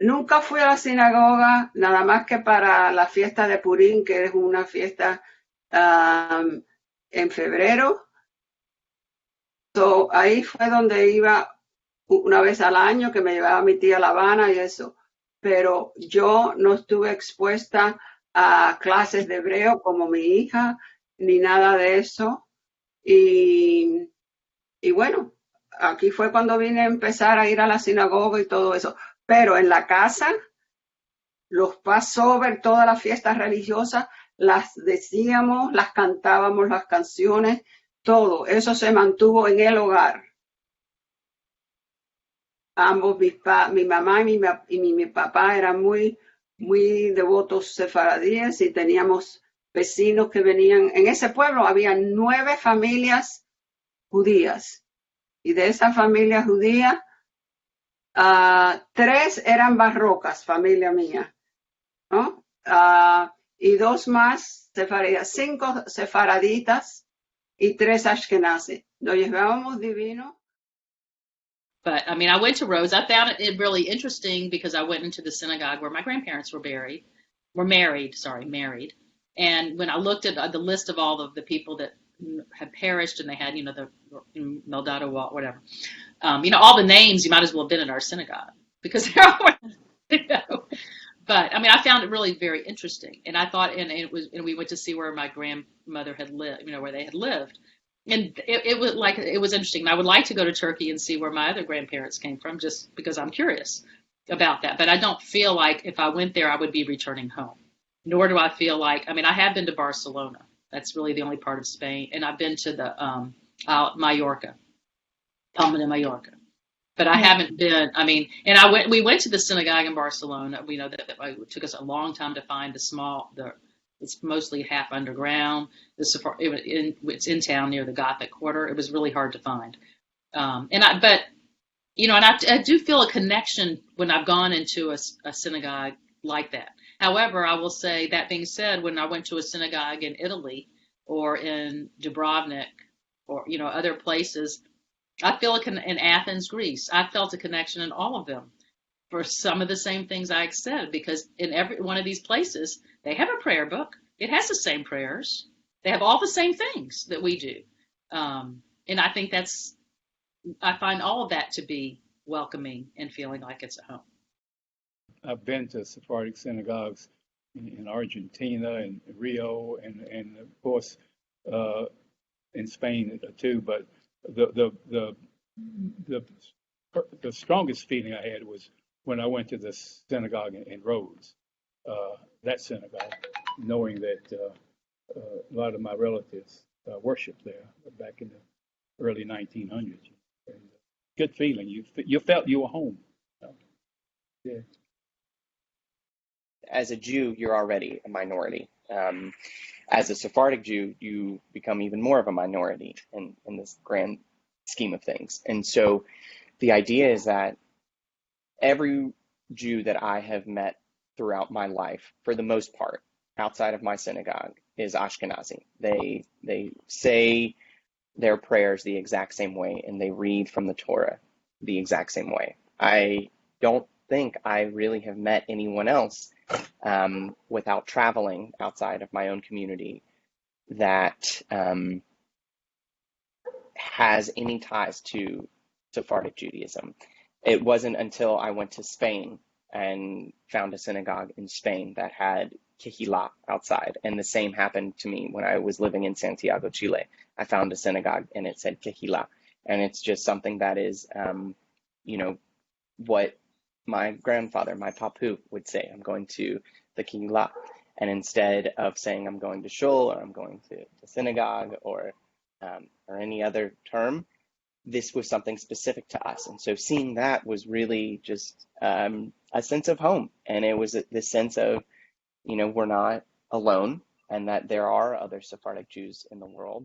Nunca fui a la sinagoga, nada más que para la fiesta de Purim, que es una fiesta en febrero. So, ahí fue donde iba una vez al año, que me llevaba mi tía a La Habana y eso. Pero yo no estuve expuesta a clases de hebreo como mi hija, ni nada de eso. Y, y bueno, aquí fue cuando vine a empezar a ir a la sinagoga y todo eso. Pero en la casa, los Passover, todas las fiestas religiosas, las decíamos, las cantábamos, las canciones, todo. Eso se mantuvo en el hogar. Ambos, mi mamá y mi papá eran muy devotos sefaradíes y teníamos vecinos que venían. En ese pueblo había 9 familias judías y de esas familias judías, 3 eran barrocas, familia mía, ¿no? Y 2 más sefaradías, 5 sefaraditas y 3 ashkenazis. Nos llevábamos divino. But I mean, I went to Rhodes. I found it really interesting because I went into the synagogue where my grandparents were married, sorry, married. And when I looked at the list of all of the people that had perished, and they had, the Meldado Wall, whatever, all the names, you might as well have been in our synagogue because they're all, you know. But I mean, I found it really very interesting, and I thought, and we went to see where my grandmother had lived, where they had lived, and it was interesting. I would like to go to Turkey and see where my other grandparents came from, just because I'm curious about that. But I don't feel like if I went there, I would be returning home. Nor do I feel like, I mean, I have been to Barcelona. That's really the only part of Spain, and I've been to the Mallorca, Palma de Mallorca. But I haven't been. I mean, and we went to the synagogue in Barcelona. We know that it took us a long time to find it's mostly half underground. It's in town near the Gothic Quarter. It was really hard to find. I do feel a connection when I've gone into a synagogue like that. However, I will say, that being said, when I went to a synagogue in Italy or in Dubrovnik or other places, I feel in Athens, Greece, I felt a connection in all of them for some of the same things I said, because in every one of these places, they have a prayer book. It has the same prayers. They have all the same things that we do. And I think I find all of that to be welcoming and feeling like it's at home. I've been to Sephardic synagogues in Argentina and Rio, and of course in Spain too. But the the the the strongest feeling I had was when I went to the synagogue in Rhodes, that synagogue, knowing that a lot of my relatives worshiped there back in the early 1900s. And good feeling. You felt you were home. Yeah. As a Jew, you're already a minority. As a Sephardic Jew, you become even more of a minority in this grand scheme of things. And so the idea is that every Jew that I have met throughout my life, for the most part, outside of my synagogue, is Ashkenazi. They say their prayers the exact same way, and they read from the Torah the exact same way. I don't think I really have met anyone else without traveling outside of my own community that has any ties to Sephardic Judaism. It wasn't until I went to Spain and found a synagogue in Spain that had Kehillah outside. And the same happened to me when I was living in Santiago, Chile. I found a synagogue and it said Kehillah. And it's just something that is, what my grandfather, my papu, would say. I'm going to the Kehillah. And instead of saying I'm going to shul or I'm going to synagogue or any other term, this was something specific to us. And so seeing that was really just a sense of home. And it was this sense of, we're not alone and that there are other Sephardic Jews in the world.